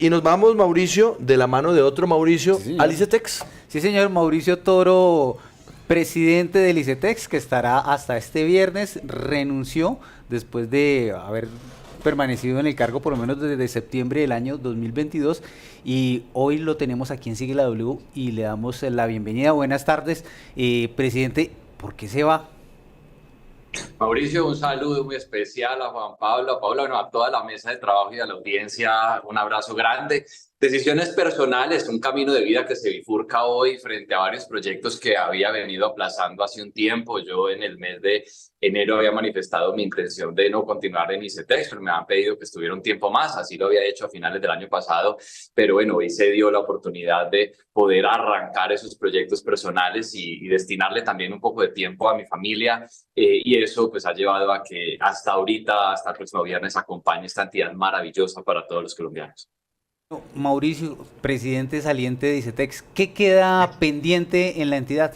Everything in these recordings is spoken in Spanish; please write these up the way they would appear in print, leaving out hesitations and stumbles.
Y nos vamos, Mauricio, de la mano de otro Mauricio, Sí, señor. al ICETEX. Sí, señor, Mauricio Toro, presidente del ICETEX, que estará hasta este viernes, renunció después de haber permanecido en el cargo por lo menos desde septiembre del año 2022 y hoy lo tenemos aquí en Sigue la W y le damos la bienvenida. Buenas tardes, presidente. ¿Por qué se va? Mauricio, un saludo muy especial a Juan Pablo, a Paula, bueno, a toda la mesa de trabajo y a la audiencia. Un abrazo grande. Decisiones personales, un camino de vida que se bifurca hoy frente a varios proyectos que había venido aplazando hace un tiempo. Yo en el mes de enero había manifestado mi intención de no continuar en ICETEX, pero me han pedido que estuviera un tiempo más. Así lo había hecho a finales del año pasado, pero bueno, hoy se dio la oportunidad de poder arrancar esos proyectos personales y destinarle también un poco de tiempo a mi familia. Y eso pues ha llevado a que hasta ahorita, hasta el próximo viernes, acompañe esta entidad maravillosa para todos los colombianos. Mauricio, presidente saliente de ICETEX, ¿qué queda pendiente en la entidad?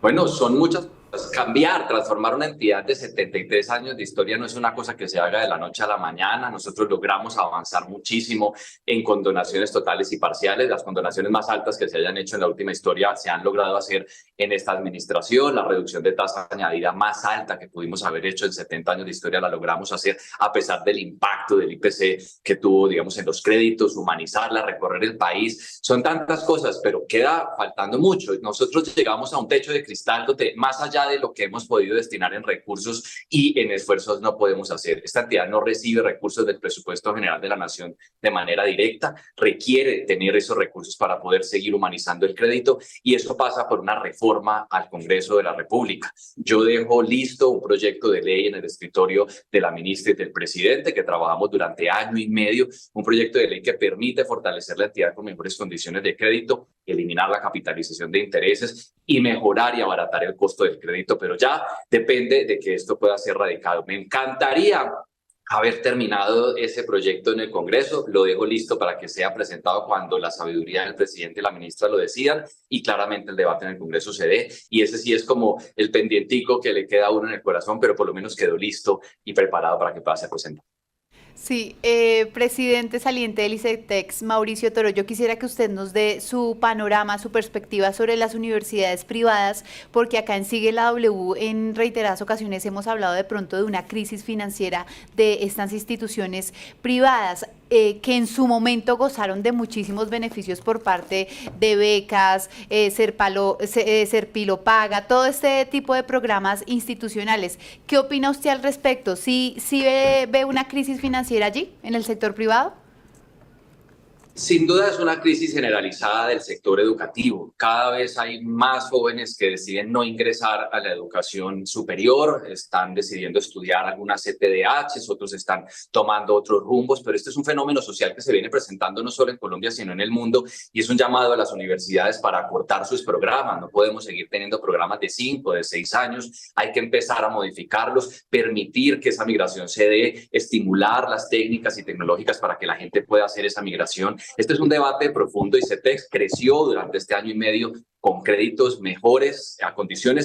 Bueno, son muchas cosas. Cambiar, transformar una entidad de 73 años de historia no es una cosa que se haga de la noche a la mañana. Nosotros logramos avanzar muchísimo en condonaciones totales y parciales. Las condonaciones más altas que se hayan hecho en la última historia se han logrado hacer en esta administración. La reducción de tasa añadida más alta que pudimos haber hecho en 70 años de historia la logramos hacer a pesar del impacto del IPC que tuvo, digamos, en los créditos, humanizarla, recorrer el país. Son tantas cosas, pero queda faltando mucho. Nosotros llegamos a un techo de cristal donde más allá de lo que hemos podido destinar en recursos y en esfuerzos no podemos hacer. Esta entidad no recibe recursos del presupuesto general de la nación de manera directa, requiere tener esos recursos para poder seguir humanizando el crédito y eso pasa por una reforma al Congreso de la República. Yo dejo listo un proyecto de ley en el escritorio de la ministra y del presidente que trabajamos durante año y medio, un proyecto de ley que permite fortalecer la entidad con mejores condiciones de crédito, eliminar la capitalización de intereses y mejorar y abaratar el costo del crédito, pero ya depende de que esto pueda ser radicado. Me encantaría haber terminado ese proyecto en el Congreso, lo dejo listo para que sea presentado cuando la sabiduría del presidente y la ministra lo decidan y claramente el debate en el Congreso se dé y ese sí es como el pendientico que le queda a uno en el corazón, pero por lo menos quedó listo y preparado para que pueda ser presentado. Sí, presidente saliente del ICETEX, Mauricio Toro, yo quisiera que usted nos dé su panorama, su perspectiva sobre las universidades privadas, porque acá en Sigue la W en reiteradas ocasiones hemos hablado de pronto de una crisis financiera de estas instituciones privadas. Que en su momento gozaron de muchísimos beneficios por parte de becas, Serpilo Paga, todo este tipo de programas institucionales. ¿Qué opina usted al respecto? ¿Sí ve una crisis financiera allí, en el sector privado? Sin duda es una crisis generalizada del sector educativo. Cada vez hay más jóvenes que deciden no ingresar a la educación superior, están decidiendo estudiar algunas CPDH, otros están tomando otros rumbos, pero este es un fenómeno social que se viene presentando no solo en Colombia, sino en el mundo, y es un llamado a las universidades para acortar sus programas. No podemos seguir teniendo programas de 5, de 6 años, hay que empezar a modificarlos, permitir que esa migración se dé, estimular las técnicas y tecnológicas para que la gente pueda hacer esa migración. Este es un debate profundo y CETEX creció durante este año y medio con créditos mejores a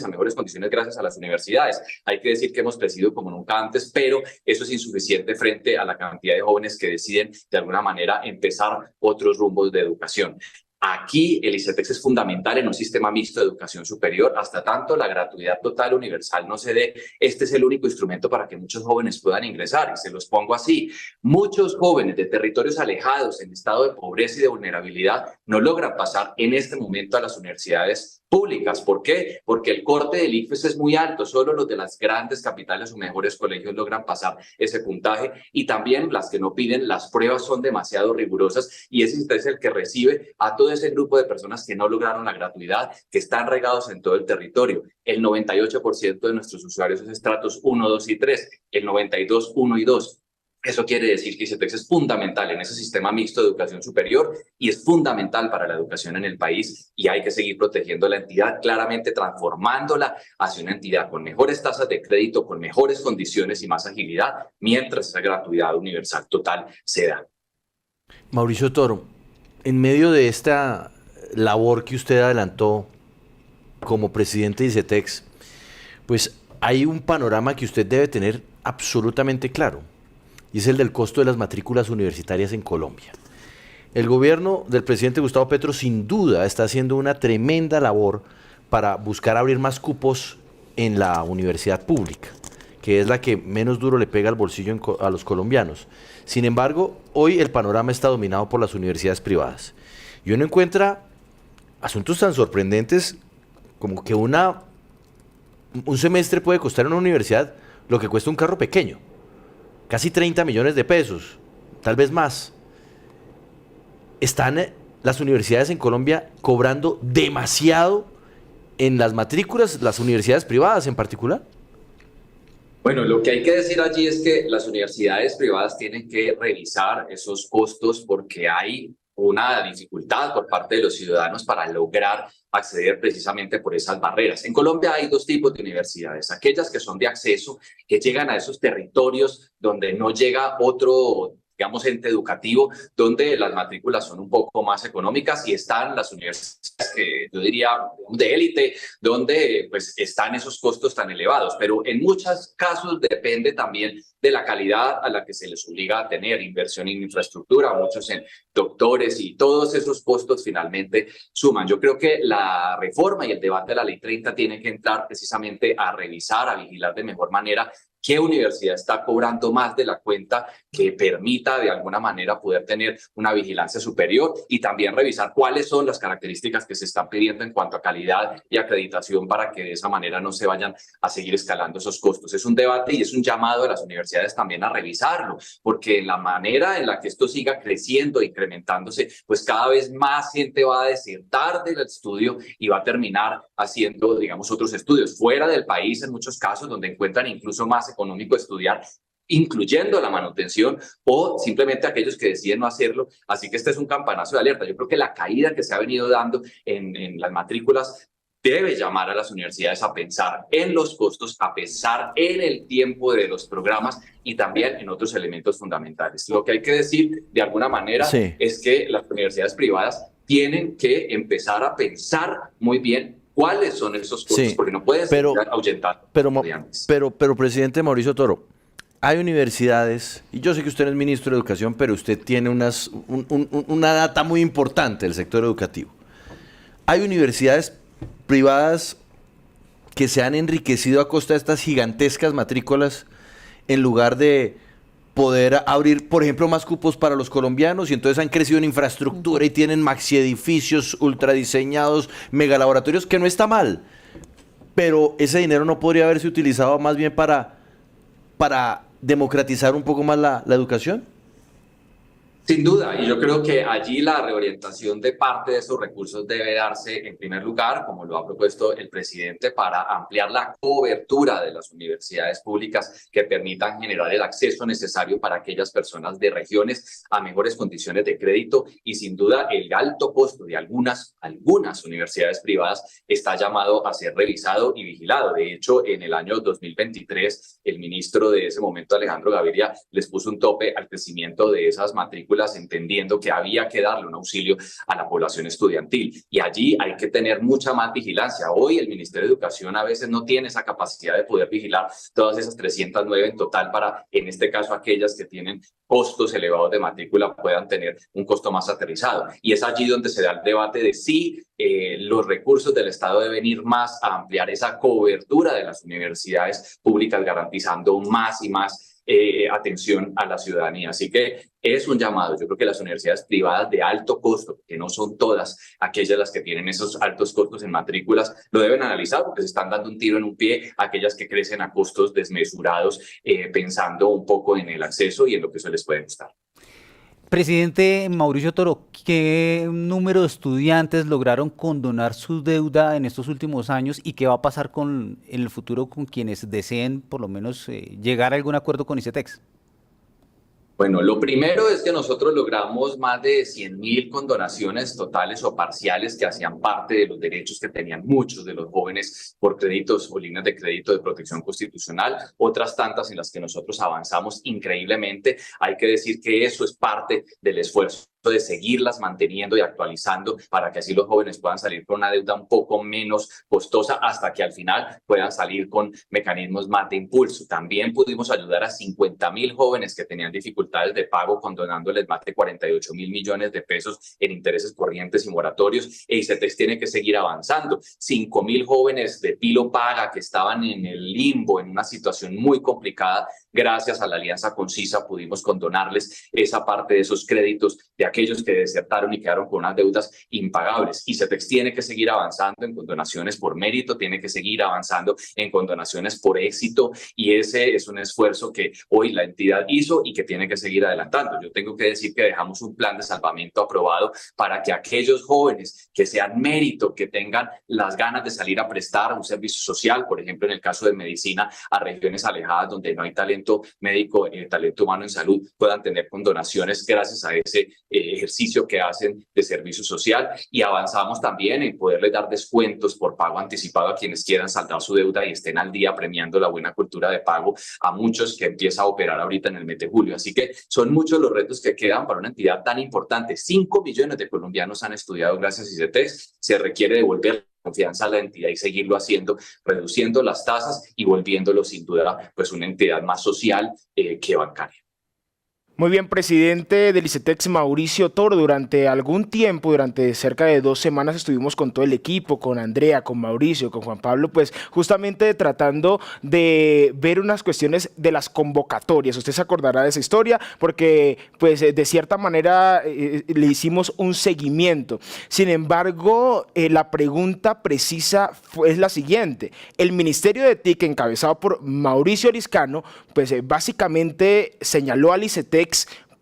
mejores condiciones gracias a las universidades. Hay que decir que hemos crecido como nunca antes, pero eso es insuficiente frente a la cantidad de jóvenes que deciden de alguna manera empezar otros rumbos de educación. Aquí el ICETEX es fundamental en un sistema mixto de educación superior, hasta tanto la gratuidad total universal no se dé. Este es el único instrumento para que muchos jóvenes puedan ingresar y se los pongo así. Muchos jóvenes de territorios alejados en estado de pobreza y de vulnerabilidad no logran pasar en este momento a las universidades públicas. ¿Por qué? Porque el corte del ICFES es muy alto, solo los de las grandes capitales o mejores colegios logran pasar ese puntaje y también las que no piden, las pruebas son demasiado rigurosas y ese es el que recibe a todo ese grupo de personas que no lograron la gratuidad, que están regados en todo el territorio. El 98% de nuestros usuarios es estratos 1, 2 y 3, el 92, 1 y 2. Eso quiere decir que ICETEX es fundamental en ese sistema mixto de educación superior y es fundamental para la educación en el país y hay que seguir protegiendo la entidad, claramente transformándola hacia una entidad con mejores tasas de crédito, con mejores condiciones y más agilidad, mientras esa gratuidad universal total se da. Mauricio Toro, en medio de esta labor que usted adelantó como presidente de ICETEX, pues hay un panorama que usted debe tener absolutamente claro. y es el del costo de las matrículas universitarias en Colombia. El gobierno del presidente Gustavo Petro sin duda está haciendo una tremenda labor para buscar abrir más cupos en la universidad pública, que es la que menos duro le pega al bolsillo a los colombianos. Sin embargo, hoy el panorama está dominado por las universidades privadas. Y uno encuentra asuntos tan sorprendentes como que un semestre puede costar en una universidad lo que cuesta un carro pequeño. Casi 30 millones de pesos, tal vez más. Están las universidades en Colombia cobrando demasiado en las matrículas, las universidades privadas en particular. Bueno, lo que hay que decir allí es que las universidades privadas tienen que revisar esos costos porque hay una dificultad por parte de los ciudadanos para lograr acceder precisamente por esas barreras. En Colombia hay dos tipos de universidades, aquellas que son de acceso, que llegan a esos territorios donde no llega otro, digamos, ente educativo, donde las matrículas son un poco más económicas, y están las universidades que yo diría de élite, donde pues están esos costos tan elevados, pero en muchos casos depende también de la calidad a la que se les obliga a tener, inversión en infraestructura, muchos en doctores, y todos esos costos finalmente suman. Yo creo que la reforma y el debate de la Ley 30 tienen que entrar precisamente a revisar, a vigilar de mejor manera qué universidad está cobrando más de la cuenta, que permita de alguna manera poder tener una vigilancia superior, y también revisar cuáles son las características que se están pidiendo en cuanto a calidad y acreditación para que de esa manera no se vayan a seguir escalando esos costos. Es un debate y es un llamado a las universidades también a revisarlo, porque en la manera en la que esto siga creciendo, incrementándose, pues cada vez más gente va a desertar del estudio y va a terminar haciendo, digamos, otros estudios fuera del país, en muchos casos donde encuentran incluso más económico estudiar, incluyendo la manutención, o simplemente aquellos que deciden no hacerlo. Así que este es un campanazo de alerta. Yo creo que la caída que se ha venido dando en las matrículas debe llamar a las universidades a pensar en los costos, a pensar en el tiempo de los programas y también en otros elementos fundamentales. Lo que hay que decir de alguna manera es que las universidades privadas tienen que empezar a pensar muy bien cuáles son esos costos, porque no puedes ahuyentar. Pero, presidente Mauricio Toro, hay universidades, y yo sé que usted no es ministro de Educación, pero usted tiene una data muy importante del sector educativo. Hay universidades privadas que se han enriquecido a costa de estas gigantescas matrículas en lugar de poder abrir, por ejemplo, más cupos para los colombianos, y entonces han crecido en infraestructura y tienen maxi edificios ultradiseñados, megalaboratorios, que no está mal, pero ese dinero no podría haberse utilizado más bien para democratizar un poco más la educación. Sin duda, y yo creo que allí la reorientación de parte de esos recursos debe darse en primer lugar, como lo ha propuesto el presidente, para ampliar la cobertura de las universidades públicas que permitan generar el acceso necesario para aquellas personas de regiones a mejores condiciones de crédito, y sin duda el alto costo de algunas universidades privadas está llamado a ser revisado y vigilado. De hecho, en el año 2023, el ministro de ese momento, Alejandro Gaviria, les puso un tope al crecimiento de esas matrículas, entendiendo que había que darle un auxilio a la población estudiantil, y allí hay que tener mucha más vigilancia. Hoy el Ministerio de Educación a veces no tiene esa capacidad de poder vigilar todas esas 309 en total para, en este caso, aquellas que tienen costos elevados de matrícula puedan tener un costo más aterrizado, y es allí donde se da el debate de si los recursos del Estado deben ir más a ampliar esa cobertura de las universidades públicas, garantizando más y más atención a la ciudadanía. Así que es un llamado. Yo creo que las universidades privadas de alto costo, que no son todas aquellas las que tienen esos altos costos en matrículas, lo deben analizar, porque se están dando un tiro en un pie a aquellas que crecen a costos desmesurados, pensando un poco en el acceso y en lo que eso les puede costar. Presidente Mauricio Toro, ¿qué número de estudiantes lograron condonar su deuda en estos últimos años, y qué va a pasar en el futuro con quienes deseen por lo menos llegar a algún acuerdo con ICETEX? Bueno, lo primero es que nosotros logramos más de 100.000 condonaciones totales o parciales que hacían parte de los derechos que tenían muchos de los jóvenes por créditos o líneas de crédito de protección constitucional, otras tantas en las que nosotros avanzamos increíblemente. Hay que decir que eso es parte del esfuerzo de seguirlas manteniendo y actualizando para que así los jóvenes puedan salir con una deuda un poco menos costosa hasta que al final puedan salir con mecanismos más de impulso. También pudimos ayudar a 50.000 jóvenes que tenían dificultades de pago, condonándoles más de 48.000 millones de pesos en intereses corrientes y moratorios. E ICETEX tiene que seguir avanzando. 5.000 jóvenes de Pilo Paga que estaban en el limbo, en una situación muy complicada, gracias a la alianza con CISA pudimos condonarles esa parte de esos créditos de aquellos que desertaron y quedaron con unas deudas impagables. ICETEX tiene que seguir avanzando en condonaciones por mérito, tiene que seguir avanzando en condonaciones por éxito, y ese es un esfuerzo que hoy la entidad hizo y que tiene que seguir adelantando. Yo tengo que decir que dejamos un plan de salvamento aprobado para que aquellos jóvenes que sean mérito, que tengan las ganas de salir a prestar un servicio social, por ejemplo, en el caso de medicina, a regiones alejadas donde no hay talento médico, talento humano en salud, puedan tener condonaciones gracias a ese ejercicio que hacen de servicio social. Y avanzamos también en poderles dar descuentos por pago anticipado a quienes quieran saldar su deuda y estén al día, premiando la buena cultura de pago a muchos que empieza a operar ahorita en el mes de julio. Así que son muchos los retos que quedan para una entidad tan importante. 5 millones de colombianos han estudiado gracias a ICETEX. Se requiere devolver confianza a la entidad y seguirlo haciendo, reduciendo las tasas y volviéndolo sin duda pues una entidad más social que bancaria. Muy bien, presidente del ICETEX, Mauricio Toro. Durante algún tiempo, durante cerca de 2 semanas, estuvimos con todo el equipo, con Andrea, con Mauricio, con Juan Pablo, pues justamente tratando de ver unas cuestiones de las convocatorias. Usted se acordará de esa historia porque, pues, de cierta manera le hicimos un seguimiento. Sin embargo, la pregunta precisa es la siguiente. El Ministerio de TIC, encabezado por Mauricio Liscano, pues básicamente señaló al ICETEX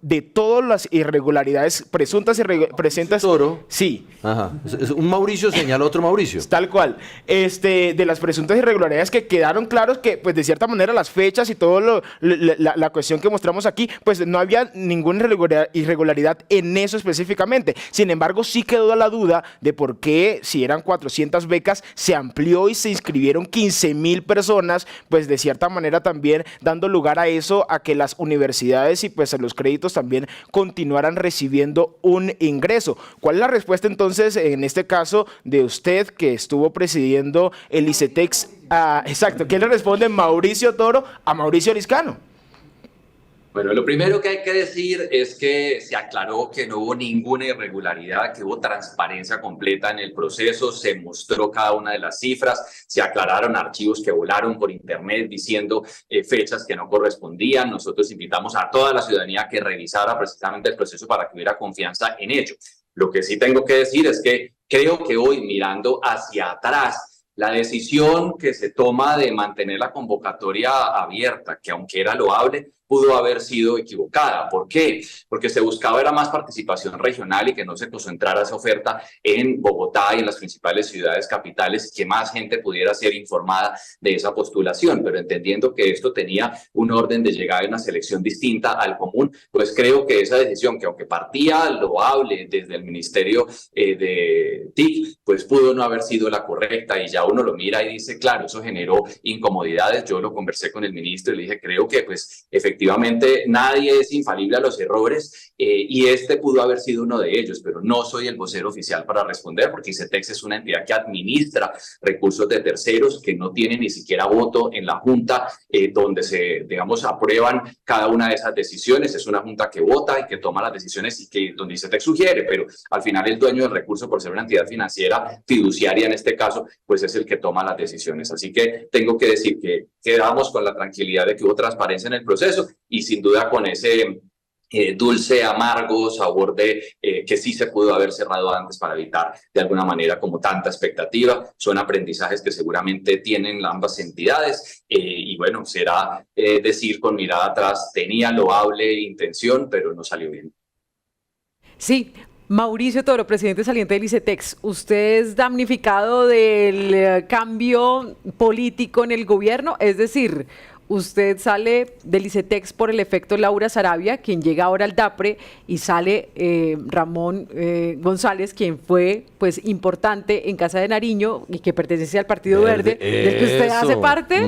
de todas las irregularidades presuntas y presentes. Toro. Sí. Ajá. Un Mauricio señaló a otro Mauricio. Tal cual. De las presuntas irregularidades que quedaron claros que, pues, de cierta manera, las fechas y todo la cuestión que mostramos aquí, pues no había ninguna irregularidad en eso específicamente. Sin embargo, sí quedó la duda de por qué, si eran 400 becas, se amplió y se inscribieron 15.000 personas, pues de cierta manera también dando lugar a eso, a que las universidades y pues los créditos también continuaran recibiendo un ingreso. ¿Cuál es la respuesta entonces en este caso de usted que estuvo presidiendo el ICETEX? Exacto, ¿quién le responde Mauricio Toro a Mauricio Liscano? Bueno, lo primero que hay que decir es que se aclaró que no hubo ninguna irregularidad, que hubo transparencia completa en el proceso, se mostró cada una de las cifras, se aclararon archivos que volaron por internet diciendo fechas que no correspondían. Nosotros invitamos a toda la ciudadanía que revisara precisamente el proceso para que hubiera confianza en ello. Lo que sí tengo que decir es que creo que hoy, mirando hacia atrás, la decisión que se toma de mantener la convocatoria abierta, que aunque era loable, pudo haber sido equivocada. ¿Por qué? Porque se buscaba era más participación regional y que no se concentrara esa oferta en Bogotá y en las principales ciudades capitales, que más gente pudiera ser informada de esa postulación. Pero entendiendo que esto tenía un orden de llegada y una selección distinta al común, pues creo que esa decisión, que aunque partía loable desde el Ministerio de TIC, pues pudo no haber sido la correcta, y ya uno lo mira y dice, claro, eso generó incomodidades. Yo lo conversé con el ministro y le dije, creo que pues efectivamente nadie es infalible a los errores, y este pudo haber sido uno de ellos, pero no soy el vocero oficial para responder, porque ICETEX es una entidad que administra recursos de terceros, que no tiene ni siquiera voto en la junta donde se, digamos, aprueban cada una de esas decisiones. Es una junta que vota y que toma las decisiones y que donde ICETEX sugiere, pero al final el dueño del recurso, por ser una entidad financiera fiduciaria en este caso, pues es el que toma las decisiones. Así que tengo que decir que quedamos con la tranquilidad de que hubo transparencia en el proceso, y sin duda con ese dulce, amargo sabor de que sí se pudo haber cerrado antes para evitar de alguna manera como tanta expectativa. Son aprendizajes que seguramente tienen ambas entidades, y bueno, será decir con mirada atrás, tenía loable intención, pero no salió bien. Sí. Mauricio Toro, presidente saliente del ICETEX, usted es damnificado del cambio político en el gobierno, es decir, usted sale del ICETEX por el efecto Laura Sarabia, quien llega ahora al DAPRE, y sale Ramón González, quien fue pues importante en Casa de Nariño y que pertenece al Partido Verde, del que usted hace parte.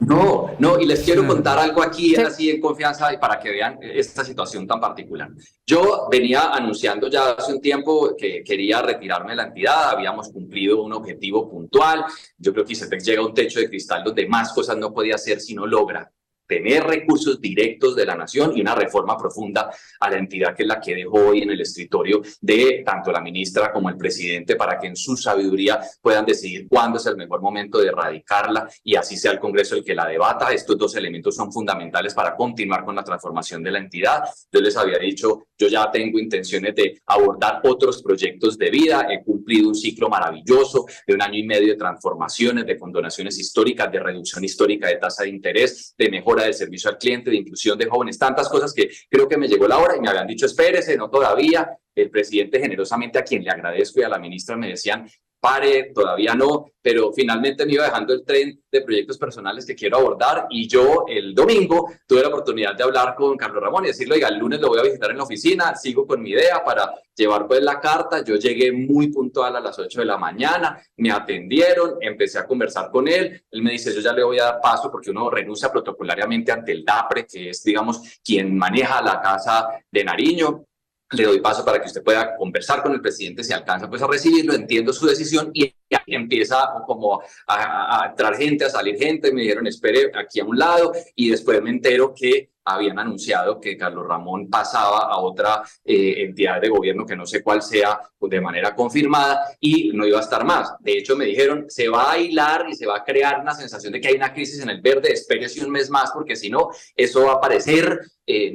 No, y les quiero contar algo aquí, Sí. así en confianza, y para que vean esta situación tan particular. Yo venía anunciando ya hace un tiempo que quería retirarme de la entidad, habíamos cumplido un objetivo puntual, yo creo que ICETEX llega a un techo de cristal donde más cosas no podía hacer si no logra tener recursos directos de la nación y una reforma profunda a la entidad que es la que dejó hoy en el escritorio de tanto la ministra como el presidente para que en su sabiduría puedan decidir cuándo es el mejor momento de erradicarla y así sea el Congreso el que la debata. Estos dos elementos son fundamentales para continuar con la transformación de la entidad. Yo les había dicho, yo ya tengo intenciones de abordar otros proyectos de vida, he cumplido un ciclo maravilloso de 1 año y medio de transformaciones, de condonaciones históricas, de reducción histórica de tasa de interés, de mejora del servicio al cliente, de inclusión de jóvenes, tantas cosas que creo que me llegó la hora y me habían dicho, espérese, no todavía. El presidente generosamente, a quien le agradezco, y a la ministra me decían, pare, todavía no, pero finalmente me iba dejando el tren de proyectos personales que quiero abordar y yo el domingo tuve la oportunidad de hablar con Carlos Ramón y decirle, oiga, el lunes lo voy a visitar en la oficina, sigo con mi idea para llevar pues la carta. Yo llegué muy puntual a las 8 de la mañana, me atendieron, empecé a conversar con él me dice, yo ya le voy a dar paso porque uno renuncia protocolariamente ante el DAPRE, que es, digamos, quien maneja la Casa de Nariño. Le doy paso para que usted pueda conversar con el presidente si alcanza pues a recibirlo, entiendo su decisión y empieza como a entrar gente, a salir gente, me dijeron espere aquí a un lado y después me entero que habían anunciado que Carlos Ramón pasaba a otra entidad de gobierno que no sé cuál sea pues, de manera confirmada y no iba a estar más. De hecho me dijeron se va a hilar y se va a crear una sensación de que hay una crisis en el verde, espérese un mes más porque si no eso va a parecer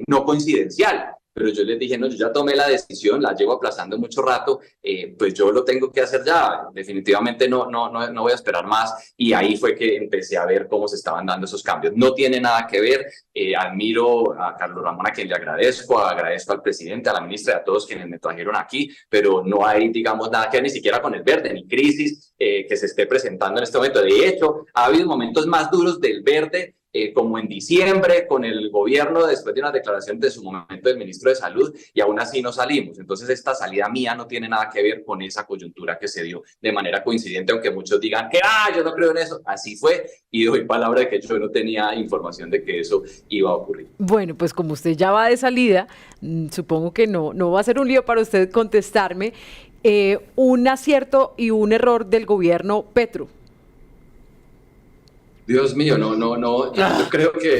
no coincidencial. Pero yo les dije, no, yo ya tomé la decisión, la llevo aplazando mucho rato, pues yo lo tengo que hacer ya, definitivamente no voy a esperar más y ahí fue que empecé a ver cómo se estaban dando esos cambios. No tiene nada que ver, admiro a Carlos Ramón, a quien le agradezco al presidente, a la ministra y a todos quienes me trajeron aquí, pero no hay, digamos, nada que ver ni siquiera con el verde, ni crisis que se esté presentando en este momento. De hecho, ha habido momentos más duros del verde, como en diciembre con el gobierno después de una declaración de su momento del ministro de Salud y aún así no salimos. Entonces esta salida mía no tiene nada que ver con esa coyuntura que se dio de manera coincidente, aunque muchos digan que yo no creo en eso. Así fue y doy palabra de que yo no tenía información de que eso iba a ocurrir. Bueno, pues como usted ya va de salida, supongo que no va a ser un lío para usted contestarme. Un acierto y un error del gobierno Petro. Dios mío, no, yo creo que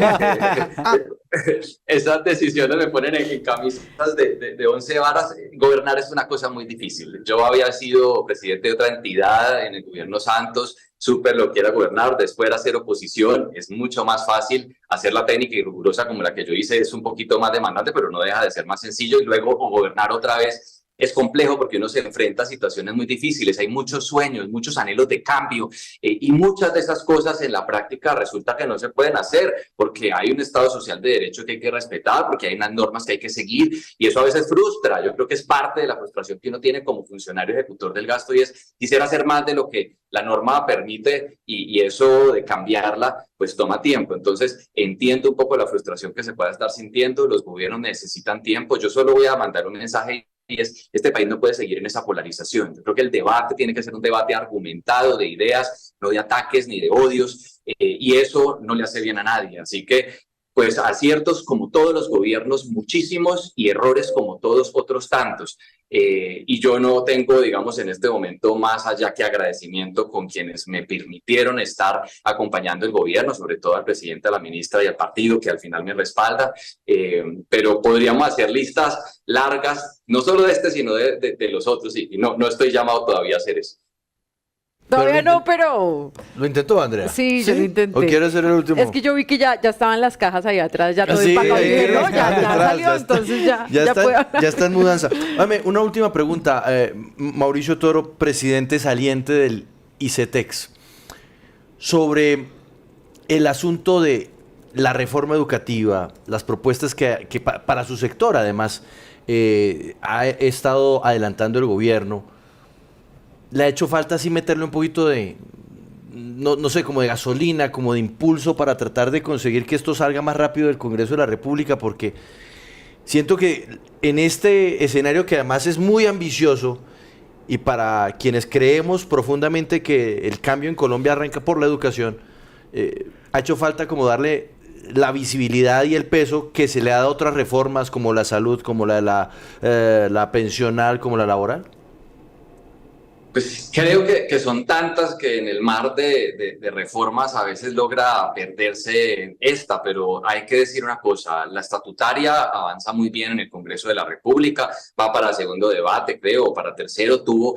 esas decisiones me ponen en camisas de 11 varas. Gobernar es una cosa muy difícil. Yo había sido presidente de otra entidad en el gobierno Santos, supe lo que era gobernar, después de hacer oposición, es mucho más fácil. Hacerla técnica y rigurosa como la que yo hice es un poquito más demandante, pero no deja de ser más sencillo, y luego gobernar otra vez es complejo porque uno se enfrenta a situaciones muy difíciles, hay muchos sueños, muchos anhelos de cambio y muchas de esas cosas en la práctica resulta que no se pueden hacer porque hay un Estado social de derecho que hay que respetar, porque hay unas normas que hay que seguir y eso a veces frustra. Yo creo que es parte de la frustración que uno tiene como funcionario ejecutor del gasto y es quisiera hacer más de lo que la norma permite y eso de cambiarla pues toma tiempo. Entonces entiendo un poco la frustración que se pueda estar sintiendo, los gobiernos necesitan tiempo. Yo solo voy a mandar un mensaje y es, este país no puede seguir en esa polarización. Yo creo que el debate tiene que ser un debate argumentado de ideas, no de ataques ni de odios, y eso no le hace bien a nadie. Así que, pues aciertos como todos los gobiernos, muchísimos, y errores como todos otros tantos. Y yo no tengo, digamos, en este momento más allá que agradecimiento con quienes me permitieron estar acompañando el gobierno, sobre todo al presidente, a la ministra y al partido que al final me respalda, pero podríamos hacer listas largas, no solo de este, sino de los otros, y no estoy llamado todavía a hacer eso. Todavía no, pero... ¿Lo intentó, Andrea? Sí, yo lo intenté. ¿O quiere ser el último? Es que yo vi que ya estaban las cajas ahí atrás, ya todo Sí, empacado. Y dije, no, ya atrás, salió, entonces ya puedo hablar. Ya está en mudanza. Dame una última pregunta. Mauricio Toro, presidente saliente del ICETEX, sobre el asunto de la reforma educativa, las propuestas que para su sector, además, ha estado adelantando el gobierno. ¿Le ha hecho falta así meterle un poquito de, no sé, como de gasolina, como de impulso para tratar de conseguir que esto salga más rápido del Congreso de la República? Porque siento que en este escenario que además es muy ambicioso y para quienes creemos profundamente que el cambio en Colombia arranca por la educación, ha hecho falta como darle la visibilidad y el peso que se le ha dado a otras reformas como la salud, como la de la pensional, como la laboral? Pues creo que son tantas que en el mar de reformas a veces logra perderse esta, pero hay que decir una cosa, la estatutaria avanza muy bien en el Congreso de la República, va para segundo debate, creo, o para tercero, tuvo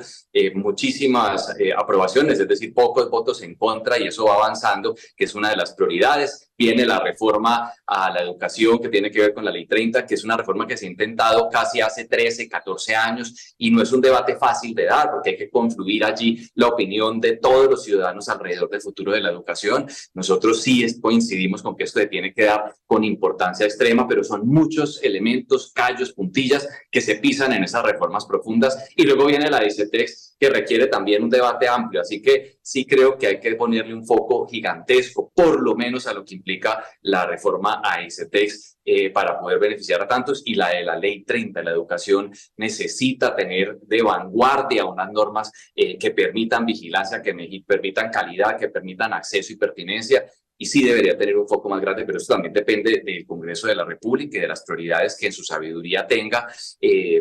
muchísimas aprobaciones, es decir, pocos votos en contra y eso va avanzando, que es una de las prioridades. Viene la reforma a la educación que tiene que ver con la Ley 30, que es una reforma que se ha intentado casi hace 13, 14 años y no es un debate fácil de dar porque hay que confluir allí la opinión de todos los ciudadanos alrededor del futuro de la educación. Nosotros sí coincidimos con que esto se tiene que dar con importancia extrema, pero son muchos elementos, callos, puntillas que se pisan en esas reformas profundas. Y luego viene la ICETEX, que requiere también un debate amplio. Así que sí creo que hay que ponerle un foco gigantesco, por lo menos a lo que implica la reforma a ICETEX para poder beneficiar a tantos. Y la de la Ley 30, la educación necesita tener de vanguardia unas normas que permitan vigilancia, que permitan calidad, que permitan acceso y pertinencia. Y sí debería tener un foco más grande, pero eso también depende del Congreso de la República y de las prioridades que en su sabiduría tenga.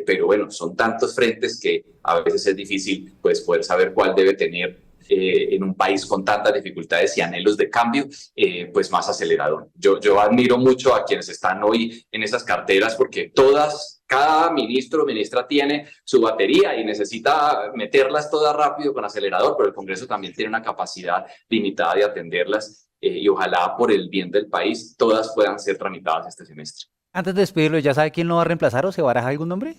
Pero bueno, son tantos frentes que a veces es difícil pues, poder saber cuál debe tener en un país con tantas dificultades y anhelos de cambio, pues más acelerador. Yo admiro mucho a quienes están hoy en esas carteras porque cada ministro o ministra tiene su batería y necesita meterlas todas rápido con acelerador, pero el Congreso también tiene una capacidad limitada de atenderlas y ojalá por el bien del país todas puedan ser tramitadas este semestre. Antes de despedirlo, ¿ya sabe quién lo va a reemplazar o se baraja algún nombre?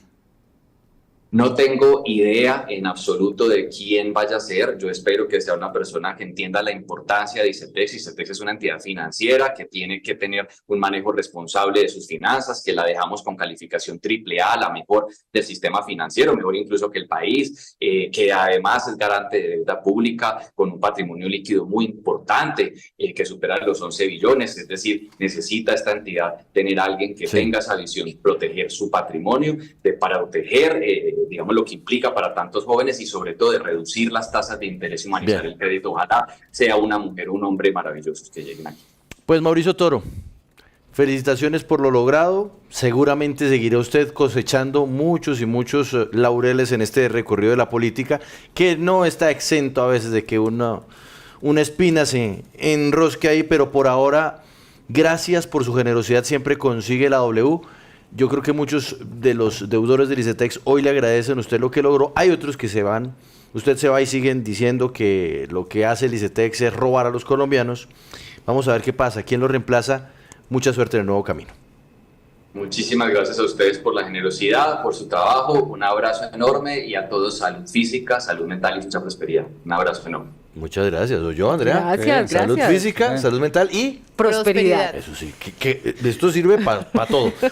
No tengo idea en absoluto de quién vaya a ser. Yo espero que sea una persona que entienda la importancia de ICETEX. ICETEX es una entidad financiera que tiene que tener un manejo responsable de sus finanzas, que la dejamos con calificación AAA, la mejor del sistema financiero, mejor incluso que el país, que además es garante de deuda pública con un patrimonio líquido muy importante, que supera los 11 billones. Es decir, necesita esta entidad tener a alguien que tenga esa visión, proteger su patrimonio, para proteger digamos, lo que implica para tantos jóvenes y sobre todo de reducir las tasas de interés y humanizar el crédito. Ojalá sea una mujer o un hombre maravillosos que lleguen aquí. Pues Mauricio Toro, felicitaciones por lo logrado. Seguramente seguirá usted cosechando muchos y muchos laureles en este recorrido de la política, que no está exento a veces de que una espina se enrosque ahí, pero por ahora, gracias por su generosidad, siempre consigue la W. Yo creo que muchos de los deudores del ICETEX hoy le agradecen a usted lo que logró. Hay otros que se van, usted se va y siguen diciendo que lo que hace el ICETEX es robar a los colombianos. Vamos a ver qué pasa, quién lo reemplaza. Mucha suerte en el nuevo camino. Muchísimas gracias a ustedes por la generosidad, por su trabajo. Un abrazo enorme y a todos salud física, salud mental y mucha prosperidad. Un abrazo enorme. Muchas gracias. Soy yo, Andrea. Gracias, Salud gracias. física, salud mental y Prosperidad. eso sí, que esto sirve para todo.